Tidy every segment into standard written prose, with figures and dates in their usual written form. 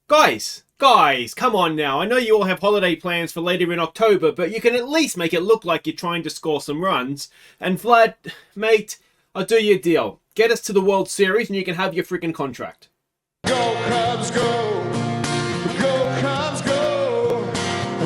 Guys, come on now. I know you all have holiday plans for later in October, but you can at least make it look like you're trying to score some runs. And Vlad, mate, I'll do your deal. Get us to the World Series and you can have your freaking contract. Go Cubs, go! Go Cubs, go!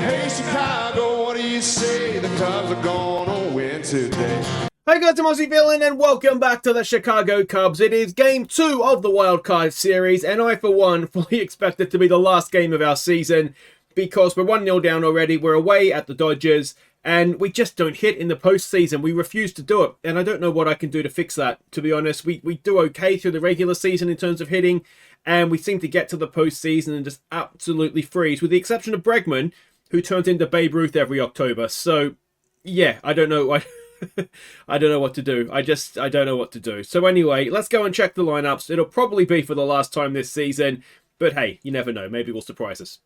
Hey Chicago, what do you say? The Cubs are gonna win today. Hey guys, I'm Aussie Villain and welcome back to the Chicago Cubs. It is game 2 of the Wildcard Series and I, for one, fully expect it to be the last game of our season because we're 1-0 down already. We're away at the Dodgers and we just don't hit in the postseason. We refuse to do it and I don't know what I can do to fix that, to be honest. We do okay through the regular season in terms of hitting and we seem to get to the postseason and just absolutely freeze, with the exception of Bregman, who turns into Babe Ruth every October. So, yeah, I don't know. I don't know what to do. I don't know what to do. So anyway, let's go and check the lineups. It'll probably be for the last time this season, but hey, you never know. Maybe it will surprise us.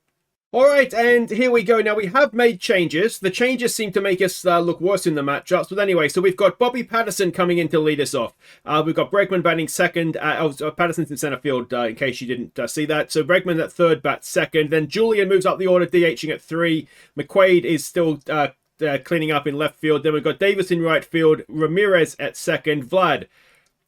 Alright, and here we go. Now, we have made changes. The changes seem to make us look worse in the matchups. But anyway, so we've got Bobby Patterson coming in to lead us off. We've got Bregman batting second. Patterson's in center field, in case you didn't see that. So Bregman at third, bats second. Then Julian moves up the order, DHing at 3. McQuaid is still cleaning up in left field. Then we've got Davis in right field, Ramirez at second. Vlad,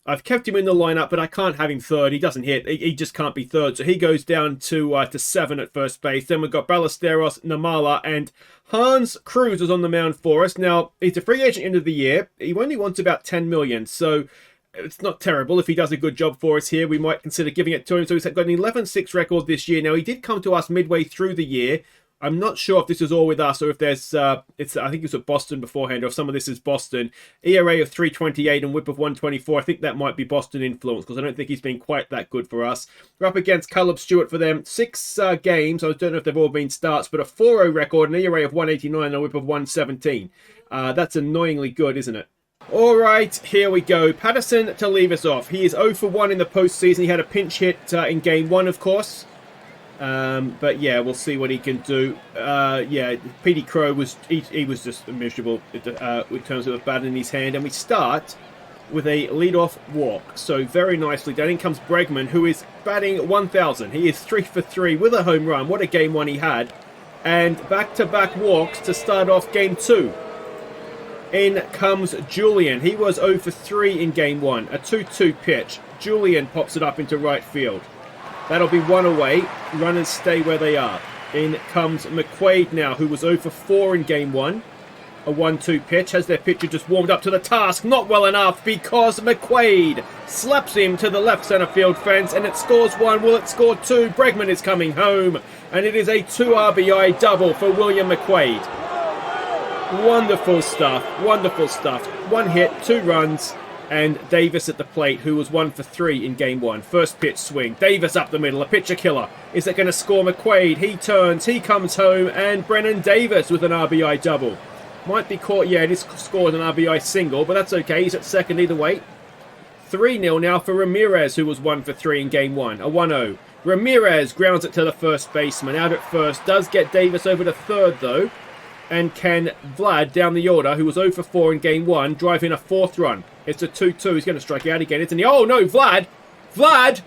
I've kept him in the lineup, but I can't have him third. He doesn't hit. He just can't be third. So he goes down to 7 at first base. Then we've got Ballesteros, Namala, and Hans Crouse is on the mound for us. Now, he's a free agent end of the year. He only wants about 10 million, so it's not terrible. If he does a good job for us here, we might consider giving it to him. So he's got an 11-6 record this year. Now, he did come to us midway through the year. I'm not sure if this is all with us or if there's, I think it's at Boston beforehand, or if some of this is Boston. ERA of 3.28 and whip of 1.24. I think that might be Boston influence because I don't think he's been quite that good for us. We're up against Caleb Stewart for them. 6 games. I don't know if they've all been starts, but a 4.0 record, an ERA of 1.89 and a whip of 1.17. That's annoyingly good, isn't it? All right, here we go. Patterson to leave us off. He is 0 for 1 in the postseason. He had a pinch hit in game 1, of course. But yeah, we'll see what he can do. Yeah, Petey Crow was just miserable in terms of a bat in his hand. And we start with a leadoff walk. So very nicely done. In comes Bregman, who is batting 1,000. He is 3 for 3 with a home run. What a game 1 he had. And back-to-back walks to start off game 2. In comes Julian. He was 0 for 3 in game 1. A 2-2 pitch. Julian pops it up into right field. That'll be 1 away. Runners stay where they are. In comes McQuaid now, who was 0 for 4 in game 1. A 1-2 pitch. Has their pitcher just warmed up to the task? Not well enough because McQuaid slaps him to the left center field fence and it scores 1. Will it score 2? Bregman is coming home. And it is a 2 RBI double for William McQuaid. Wonderful stuff. Wonderful stuff. 1 hit, 2 runs. And Davis at the plate, who was 1 for 3 in game 1. First pitch swing. Davis up the middle, a pitcher killer. Is it going to score McQuaid? He turns, he comes home, and Brennan Davis with an RBI double. Might be caught, yeah, it is scored an RBI single, but that's okay. He's at second either way. 3-0 now for Ramirez, who was 1 for 3 in game 1. A 1-0. Ramirez grounds it to the first baseman. Out at first. Does get Davis over to third, though. And can Vlad down the order, who was 0 for 4 in game 1, drive in a 4th run. It's a 2-2. He's going to strike out again, isn't he? Oh, no, Vlad! Vlad!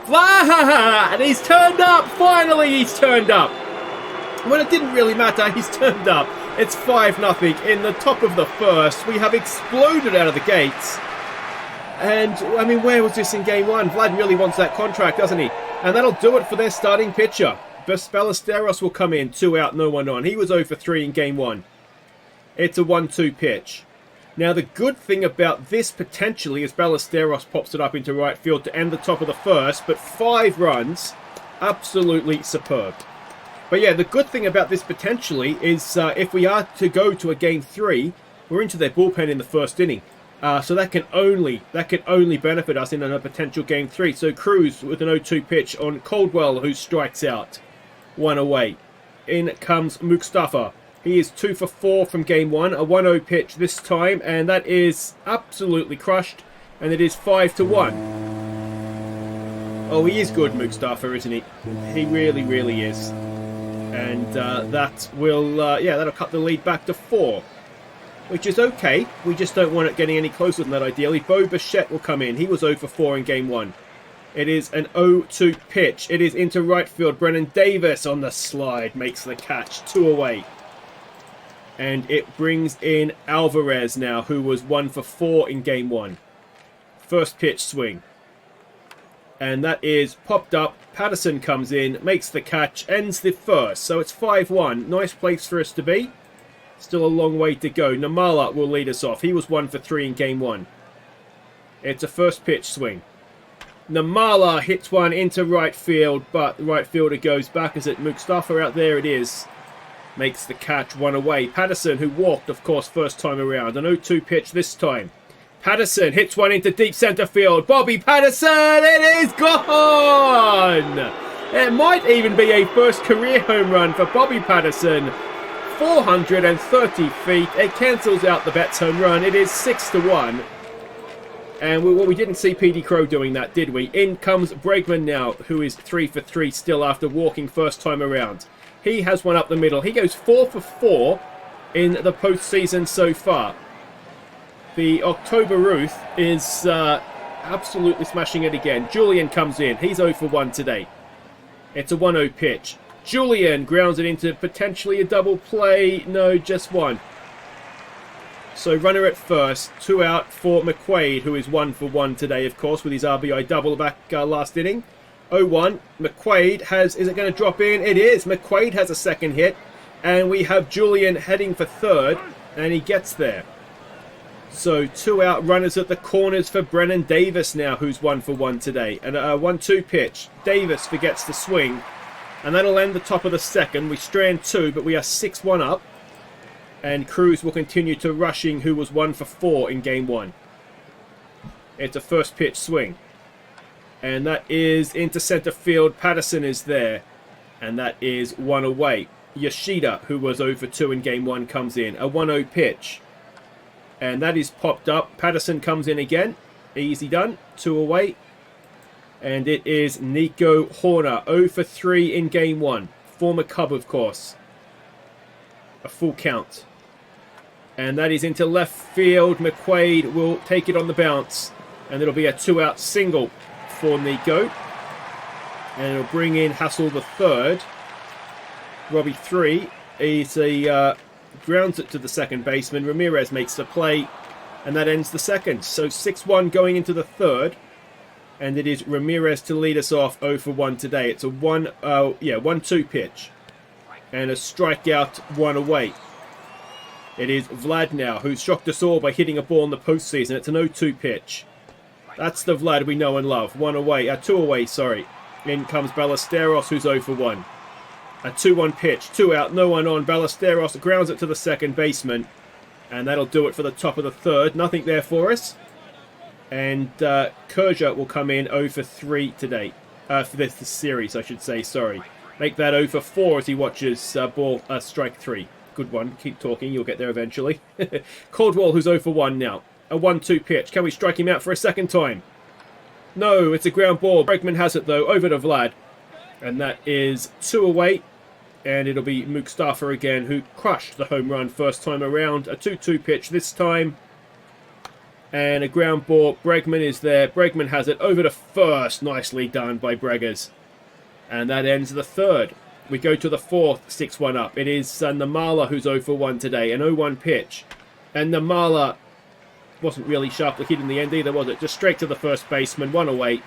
And he's turned up! Finally, he's turned up! Well, it didn't really matter. He's turned up. It's 5-0 in the top of the first. We have exploded out of the gates. And, I mean, where was this in game 1? Vlad really wants that contract, doesn't he? And that'll do it for their starting pitcher. Ballesteros will come in, 2 out, no 1 on. He was 0 for 3 in game 1. It's a 1-2 pitch. Now, the good thing about this potentially is Ballesteros pops it up into right field to end the top of the first, but 5 runs, absolutely superb. But yeah, the good thing about this potentially is if we are to go to a game 3, we're into their bullpen in the first inning. So that can only benefit us in a potential game 3. So Cruz with an 0-2 pitch on Caldwell, who strikes out. 1 away. In comes Mustafa. He is 2 for 4 from game 1. A 1-0 pitch this time, and that is absolutely crushed. And it is 5-1. Oh, he is good, Mustafa, isn't he? He really, really is. And that will, that'll cut the lead back to 4. Which is okay. We just don't want it getting any closer than that, ideally. Bo Bichette will come in. He was 0 for 4 in game 1. It is an 0-2 pitch. It is into right field. Brennan Davis on the slide makes the catch. 2 away. And it brings in Alvarez now, who was 1 for 4 in game 1. First pitch swing. And that is popped up. Patterson comes in, makes the catch, ends the first. So it's 5-1. Nice place for us to be. Still a long way to go. Namala will lead us off. He was 1 for 3 in game 1. It's a first pitch swing. Namala hits one into right field, but the right fielder goes back. Is it Mustafa out there? It is. Makes the catch, 1 away. Patterson, who walked, of course, first time around. An 0-2 pitch this time. Patterson hits one into deep centre field. Bobby Patterson, it is gone! It might even be a first career home run for Bobby Patterson. 430 feet. It cancels out the Betts home run. It is 6-1. And we didn't see Petey Crow doing that, did we? In comes Bregman now, who is 3 for 3 still after walking first time around. He has one up the middle. He goes 4 for 4 in the postseason so far. The October Ruth is absolutely smashing it again. Julian comes in. He's 0 for 1 today. It's a 1-0 pitch. Julian grounds it into potentially a double play. No, just 1. So runner at first. 2 out for McQuaid, who is 1 for 1 today, of course, with his RBI double back last inning. 0-1. McQuaid has... Is it going to drop in? It is. McQuaid has a second hit. And we have Julian heading for third. And he gets there. So 2 out runners at the corners for Brennan Davis now, who's 1 for 1 today. And a 1-2 pitch. Davis forgets to swing. And that'll end the top of the second. We strand 2, but we are 6-1 up. And Crouse will continue to rushing, who was 1 for 4 in game 1. It's a first pitch swing. And that is into centre field. Patterson is there. And that is 1 away. Yoshida, who was 0 for 2 in game 1, comes in. A 1-0 pitch. And that is popped up. Patterson comes in again. Easy done. 2 away. And it is Nico Horner. 0 for 3 in game 1. Former Cub, of course. A full count. And that is into left field. McQuaid will take it on the bounce. And it'll be a 2-out single for Nico. And it'll bring in Hassel the third. Robbie 3. He's a... grounds it to the second baseman. Ramirez makes the play, and that ends the second. So 6-1 going into the third, and it is Ramirez to lead us off 0 for 1 today. It's a 1-2 pitch, and a strikeout, 1 away. It is Vlad now, who's shocked us all by hitting a ball in the postseason. It's an 0-2 pitch. That's the Vlad we know and love. 2 away, sorry. In comes Ballesteros, who's 0 for 1. A 2-1 pitch, 2 out, no one on. Ballesteros grounds it to the second baseman. And that'll do it for the top of the third. Nothing there for us. And Kerja will come in 0 for 3 today. For this series, I should say, sorry. Make that 0 for 4 as he watches strike 3. Good one, keep talking, you'll get there eventually. Caldwell, who's 0 for 1 now. A 1-2 pitch, can we strike him out for a second time? No, it's a ground ball. Bregman has it though, over to Vlad. And that is 2 away. And it'll be Mustafa again, who crushed the home run first time around. A 2-2 pitch this time. And a ground ball. Bregman is there. Bregman has it over to first. Nicely done by Breggers. And that ends the third. We go to the fourth, 6-1 up. It is Namala who's 0 for 1 today. An 0-1 pitch. And Namala wasn't really sharply hit in the end either, was it? Just straight to the first baseman. 1 away.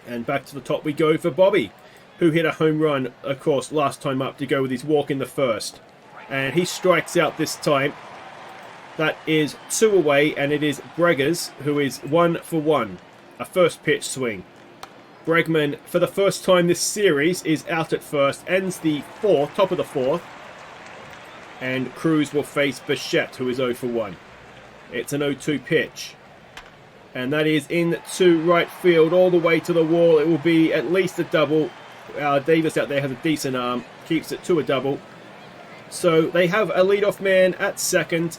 And back to the top we go for Bobby, who hit a home run, of course, last time up to go with his walk in the first. And he strikes out this time. That is 2 away, and it is Breggers, who is 1 for 1. A first pitch swing. Bregman, for the first time this series, is out at first. Ends the fourth, top of the fourth. And Crouse will face Bichette, who is 0 for 1. It's an 0-2 pitch. And that is into right field, all the way to the wall. It will be at least a double. Davis out there has a decent arm. Keeps it to a double. So they have a leadoff man at second.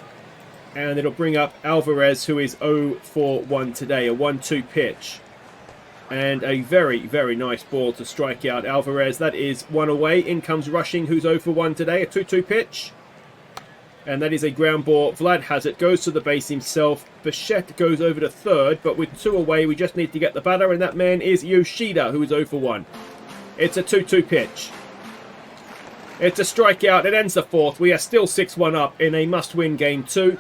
And it'll bring up Alvarez, who is 0 for 1 today. A 1-2 pitch. And a very, very nice ball to strike out Alvarez. That is 1 away. In comes Rushing, who's 0 for 1 today. A 2-2 pitch. And that is a ground ball. Vlad has it, goes to the base himself. Bichette goes over to third, but with 2 away, we just need to get the batter, and that man is Yoshida, who is 0 for 1. It's a 2-2 pitch. It's a strikeout. It ends the 4th. We are still 6-1 up in a must-win game 2.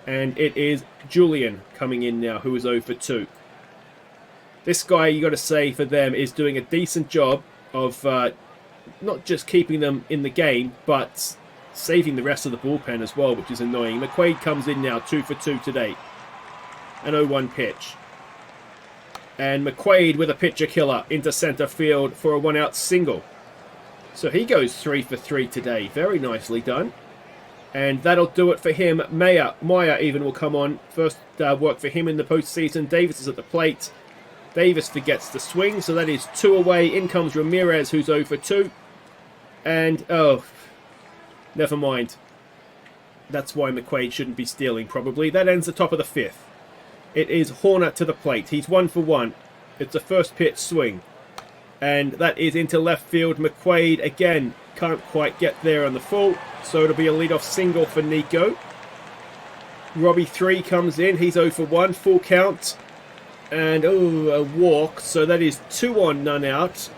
And it is Julian coming in now, who is 0 for 2. This guy, you got to say, for them, is doing a decent job of not just keeping them in the game, but saving the rest of the bullpen as well, which is annoying. McQuaid comes in now, 2 for 2 today. An 0-1 pitch. And McQuaid with a pitcher killer into center field for a 1-out single. So he goes 3 for 3 today. Very nicely done. And that'll do it for him. Maya even will come on. First work for him in the postseason. Davis is at the plate. Davis forgets to swing, so that is 2 away. In comes Ramirez, who's 0 for 2. And, oh, never mind. That's why McQuaid shouldn't be stealing, probably. That ends the top of the 5th. It is Horner to the plate. He's 1 for 1. It's a first pitch swing. And that is into left field. McQuaid, again, can't quite get there on the full. So it'll be a leadoff single for Nico. Robbie 3 comes in. He's 0 for 1. Full count. And, oh, a walk. So that is 2 on, none out.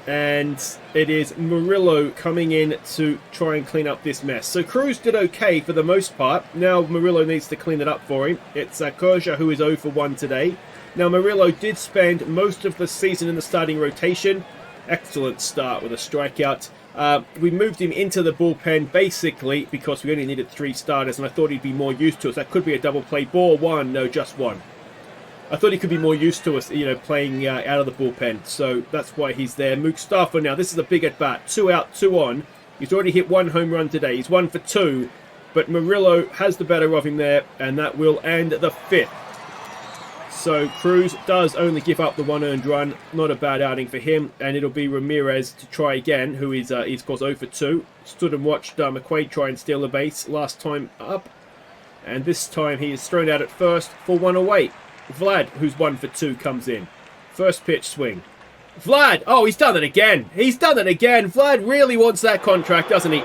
And it is Murillo coming in to try and clean up this mess. So Crouse did okay for the most part. Now Murillo needs to clean it up for him. It's Kerja who is 0 for 1 today. Now Murillo did spend most of the season in the starting rotation. Excellent start with a strikeout. We moved him into the bullpen basically because we only needed 3 starters and I thought he'd be more used to us. That could be a double play ball. 1, no, just 1. I thought he could be more used to us, playing out of the bullpen. So that's why he's there. Mustafa now, this is a big at-bat. 2 out, 2 on. He's already hit 1 home run today. He's 1 for 2. But Murillo has the better of him there, and that will end the 5th. So Crouse does only give up the 1 earned run. Not a bad outing for him. And it'll be Ramirez to try again, who is he's course 0 for 2. Stood and watched McQuaid try and steal a base last time up. And this time he is thrown out at first for 1 away. Vlad, who's 1 for 2, comes in. First pitch swing. Vlad! Oh, he's done it again. He's done it again. Vlad really wants that contract, doesn't he?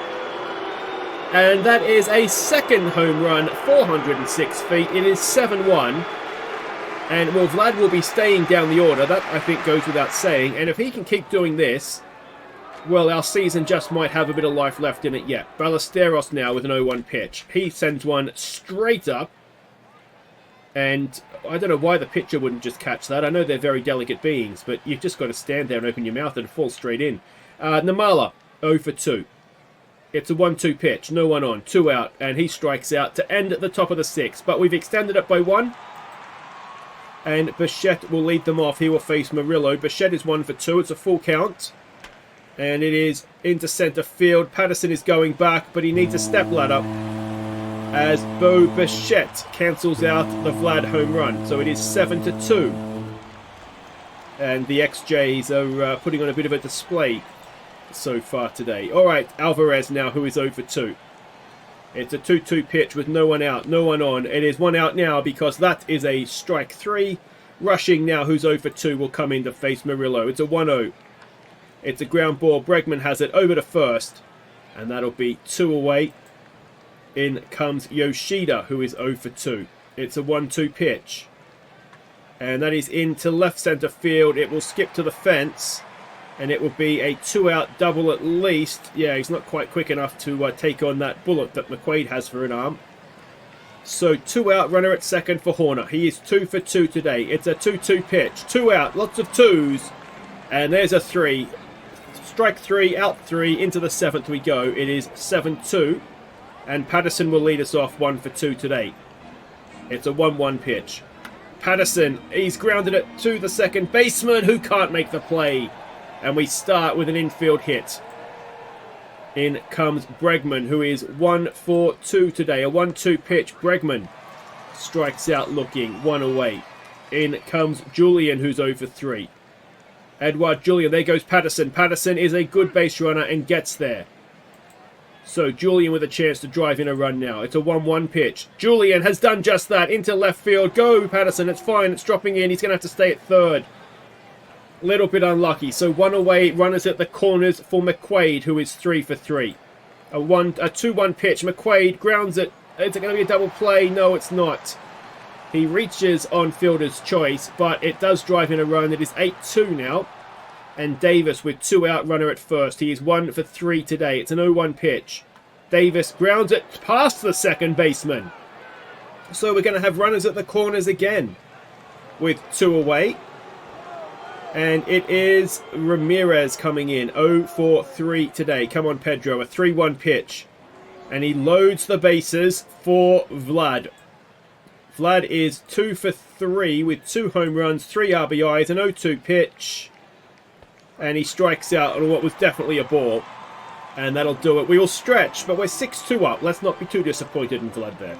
And that is a second home run, 406 feet. It is 7-1. And, well, Vlad will be staying down the order. That, I think, goes without saying. And if he can keep doing this, well, our season just might have a bit of life left in it yet. Ballesteros now with an 0-1 pitch. He sends one straight up. And I don't know why the pitcher wouldn't just catch that. I know they're very delicate beings, but you've just got to stand there and open your mouth and fall straight in. Namala, 0 for 2. It's a 1-2 pitch, no one on, 2 out, and he strikes out to end at the top of the 6th. But we've extended it by 1. And Bichette will lead them off. He will face Murillo. Bichette is 1 for 2. It's a full count. And it is into center field. Patterson is going back, but he needs a step ladder as Bo Bichette cancels out the Vlad home run. So it is 7-2. And the XJs are putting on a bit of a display so far today. All right, Alvarez now, who is 0 for 2. It's a 2-2 pitch with no one out, no one on. It is 1 out now because that is a strike 3. Rushing now, who's 0 for 2, will come in to face Murillo. It's a 1-0. It's a ground ball. Bregman has it over to first. And that'll be 2 away. In comes Yoshida, who is 0 for 2. It's a 1-2 pitch. And that is into left center field. It will skip to the fence. And it will be a 2-out double at least. Yeah, he's not quite quick enough to take on that bullet that McQuaid has for an arm. So 2-out runner at second for Horner. He is 2 for 2 today. It's a 2-2 pitch. 2 out, lots of 2s. And there's a 3. Strike 3, out 3, into the 7th we go. It is 7-2. And Patterson will lead us off 1 for 2 today. It's a 1-1 pitch. Patterson, he's grounded it to the second baseman who can't make the play. And we start with an infield hit. In comes Bregman, who is 1 for 2 today. A 1-2 pitch. Bregman strikes out looking, 1 away. In comes Julian, who's 0 for 3. Edward Julian, there goes Patterson. Patterson is a good base runner and gets there. So Julian with a chance to drive in a run now. It's a 1-1 pitch. Julian has done just that. Into left field. Go, Patterson. It's fine. It's dropping in. He's going to have to stay at third. Little bit unlucky. So 1 away. Runners at the corners for McQuaid, who is 3 for 3. A 2-1 pitch. McQuaid grounds it. Is it going to be a double play? No, it's not. He reaches on fielder's choice, but it does drive in a run. It is 8-2 now. And Davis with 2 out, runner at first. He is 1 for 3 today. It's an 0-1 pitch. Davis grounds it past the second baseman. So we're going to have runners at the corners again with 2 away. And it is Ramirez coming in. 0 for 3 today. Come on, Pedro. A 3-1 pitch. And he loads the bases for Vlad. Vlad is 2 for 3 with 2 home runs, 3 RBIs, an 0-2 pitch. And he strikes out on what was definitely a ball. And that'll do it. We will stretch, but we're 6-2 up. Let's not be too disappointed in Vlad there.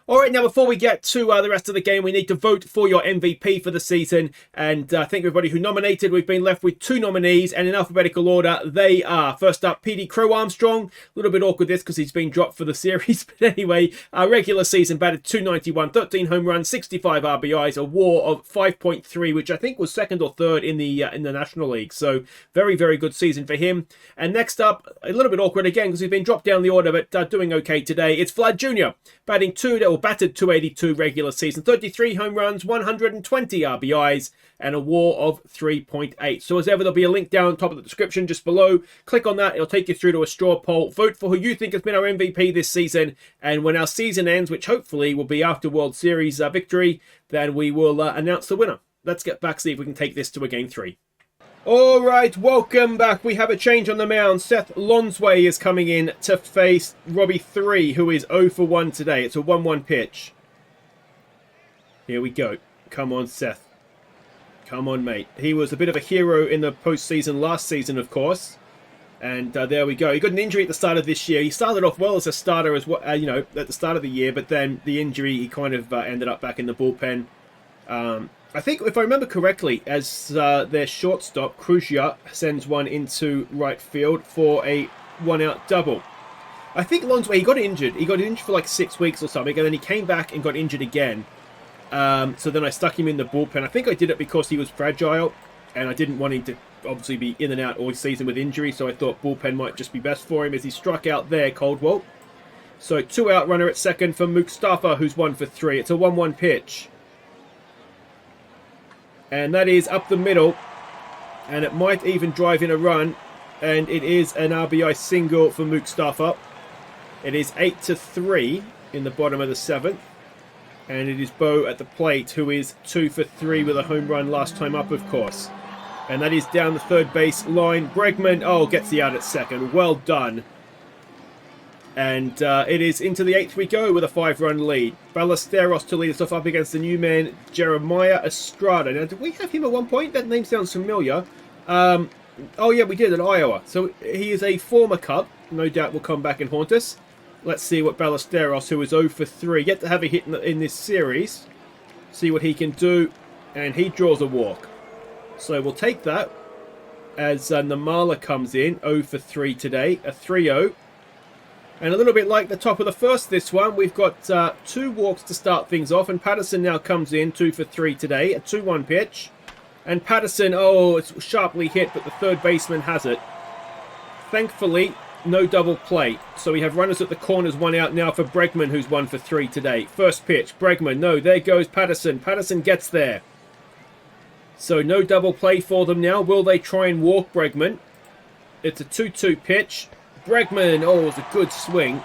Alright, now before we get to the rest of the game, we need to vote for your MVP for the season. And thank everybody who nominated. We've been left with 2 nominees, and in alphabetical order, they are. First up, PD Crow Armstrong. A little bit awkward this because he's been dropped for the series. But anyway, our regular season batted .291, 13 home runs, 65 RBIs, a WAR of 5.3, which I think was second or third in the National League. So very, very good season for him. And next up, a little bit awkward again because he's been dropped down the order, but doing okay today. It's Vlad Jr. batted .282 regular season, 33 home runs, 120 RBIs, and a WAR of 3.8. So as ever, there'll be a link down top of the description just below. Click on that, it'll take you through to a straw poll. Vote for who you think has been our MVP this season, and when our season ends, which hopefully will be after World Series victory, then we will announce the winner. Let's get back, see if we can take this to a game 3. Alright, welcome back. We have a change on the mound. Seth Lonsway is coming in to face Robbie 3, who is 0 for 1 today. It's a 1-1 pitch. Here we go. Come on, Seth. Come on, mate. He was a bit of a hero in the postseason last season, of course. And there we go. He got an injury at the start of this year. He started off well as a starter, as well, at the start of the year, but then the injury, he kind of ended up back in the bullpen. I think, if I remember correctly, as their shortstop, Cruzia, sends one into right field for a 1-out double. I think Lonsway, he got injured. He got injured for like 6 weeks or something, and then he came back and got injured again. So then I stuck him in the bullpen. I think I did it because he was fragile, and I didn't want him to obviously be in and out all season with injury, so I thought bullpen might just be best for him as he struck out there, Caldwell. So 2-out runner at second for Mustafa, who's 1 for 3. It's a 1-1 pitch. And that is up the middle, and it might even drive in a run, and it is an RBI single for Mustafa. It is 8-3 in the bottom of the 7th, and it is Bo at the plate, who is 2 for 3 with a home run last time up, of course. And that is down the third base line. Bregman, gets the out at second. Well done. And it is into the 8th we go with a 5-run lead. Ballesteros to lead us off up against the new man, Jeremiah Estrada. Now, did we have him at one point? That name sounds familiar. Oh, yeah, we did at Iowa. So he is a former Cub. No doubt will come back and haunt us. Let's see what Ballesteros, who is 0 for 3, yet to have a hit in this series. See what he can do. And he draws a walk. So we'll take that as Namala comes in, 0 for 3 today, a 3-0. And a little bit like the top of the first, this one, we've got 2 walks to start things off. And Patterson now comes in, 2 for 3 today, a 2-1 pitch. And Patterson, it's sharply hit, but the third baseman has it. Thankfully, no double play. So we have runners at the corners, 1 out now for Bregman, who's 1 for 3 today. First pitch, Bregman, no, there goes Patterson. Patterson gets there. So no double play for them now. Will they try and walk Bregman? It's a 2-2 pitch. Bregman, it was a good swing.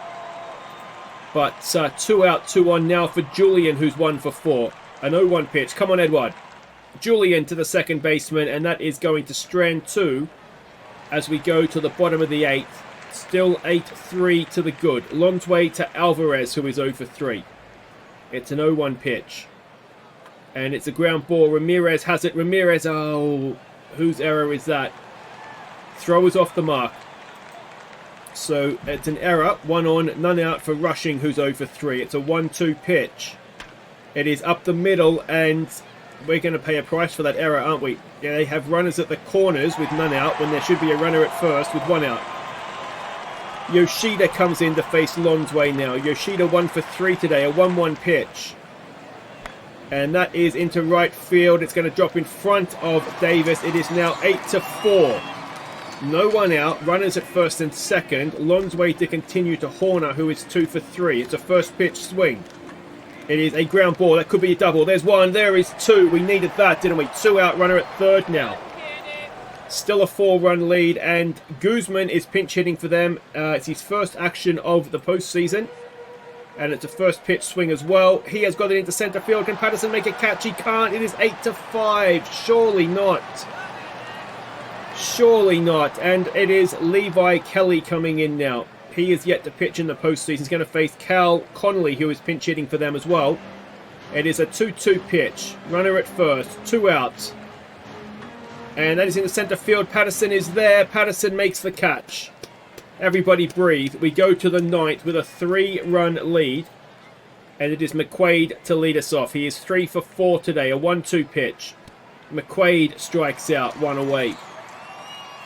But 2 out, 2 on now for Julian, who's 1 for 4. An 0-1 pitch. Come on, Edward. Julian to the second baseman, and that is going to strand 2 as we go to the bottom of the 8th. Still 8-3 to the good. Lonsway to Alvarez, who is 0 for 3. It's an 0-1 pitch. And it's a ground ball. Ramirez has it. Ramirez, whose error is that? Throw is off the mark. So it's an error. 1 on, none out for Rushing, who's 0 for 3. It's a 1-2 pitch. It is up the middle, and we're going to pay a price for that error, aren't we? Yeah, they have runners at the corners with none out when there should be a runner at first with 1 out. Yoshida comes in to face Lonsway now. Yoshida 1 for 3 today, a 1-1 pitch. And that is into right field. It's going to drop in front of Davis. It is now 8-4. No one out. Runners at first and second. Long's way to continue to Horner, who is 2 for 3. It's a first pitch swing. It is a ground ball. That could be a double. There's one. There is two. We needed that, didn't we? 2 out. Runner at third now. Still a 4-run lead, and Guzman is pinch hitting for them. It's his first action of the postseason, and it's a first pitch swing as well. He has got it into center field. Can Patterson make a catch? He can't. It is 8-5. Surely not. Surely not. And it is Levi Kelly coming in now. He is yet to pitch in the postseason. He's going to face Cal Connolly, who is pinch hitting for them as well. It is a 2-2 pitch. Runner at first. 2 outs. And that is in the center field. Patterson is there. Patterson makes the catch. Everybody breathe. We go to the 9th with a 3-run lead. And it is McQuaid to lead us off. He is 3 for 4 today. A 1-2 pitch. McQuaid strikes out, 1 away.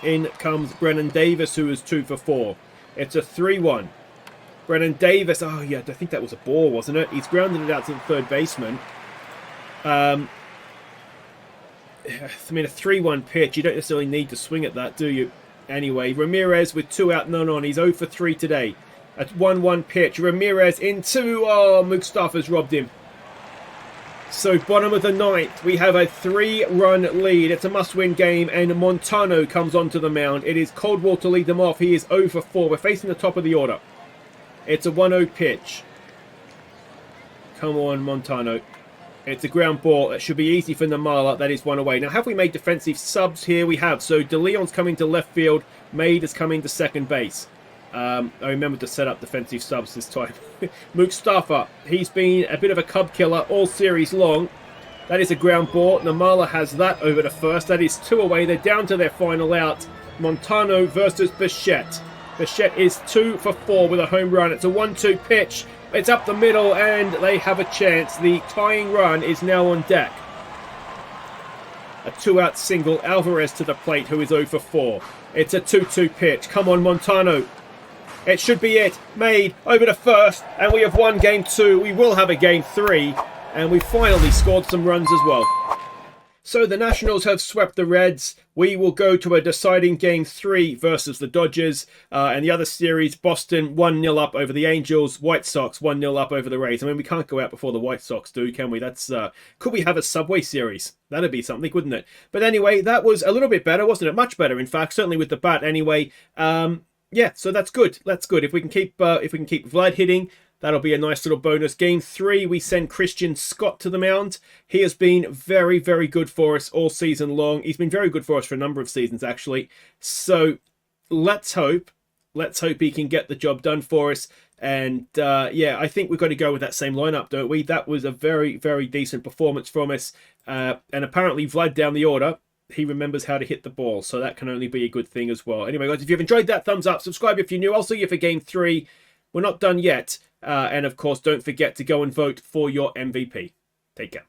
In comes Brennan Davis, who is 2 for 4. It's a 3-1. Brennan Davis, oh yeah, I think that was a ball, wasn't it? He's grounded it out to the third baseman. I mean, a 3-1 pitch, you don't necessarily need to swing at that, do you? Anyway, Ramirez with 2 out, none on. He's 0 for 3 today. A 1-1 pitch. Ramirez into... Oh, Mustafa's robbed him. So, bottom of the 9th, we have a 3-run lead. It's a must-win game, and Montano comes onto the mound. It is Coldwell to lead them off. He is 0 for 4. We're facing the top of the order. It's a 1-0 pitch. Come on, Montano. It's a ground ball. It should be easy for Namala. That is 1 away. Now, have we made defensive subs here? We have. So, DeLeon's coming to left field. Made is coming to second base. I remember to set up defensive subs this time. Mustafa, he's been a bit of a cub killer all series long. That is a ground ball. Namala has that over to first. That is 2 away. They're down to their final out. Montano versus Bichette. Bichette is 2 for 4 with a home run. It's a 1-2 pitch. It's up the middle, and they have a chance. The tying run is now on deck. A 2-out single. Alvarez to the plate, who is 0 for 4. It's a 2-2 pitch. Come on, Montano. It should be it. Made over to first, and we have won game 2. We will have a game 3, and we finally scored some runs as well. So the Nationals have swept the Reds. We will go to a deciding game 3 versus the Dodgers. And the other series, Boston 1-0 up over the Angels. White Sox 1-0 up over the Rays. I mean, we can't go out before the White Sox do, can we? That's could we have a Subway series? That'd be something, wouldn't it? But anyway, that was a little bit better, wasn't it? Much better, in fact. Certainly with the bat anyway. Yeah, so that's good. That's good. If we can keep Vlad hitting, that'll be a nice little bonus. Game 3, we send Christian Scott to the mound. He has been very, very good for us all season long. He's been very good for us for a number of seasons, actually. So let's hope he can get the job done for us. And yeah, I think we've got to go with that same lineup, don't we? That was a very, very decent performance from us. And apparently Vlad down the order, he remembers how to hit the ball, so that can only be a good thing as well. Anyway, guys, if you've enjoyed that, thumbs up, subscribe if you're new. I'll see you for game 3. We're not done yet. And of course, don't forget to go and vote for your MVP. Take care.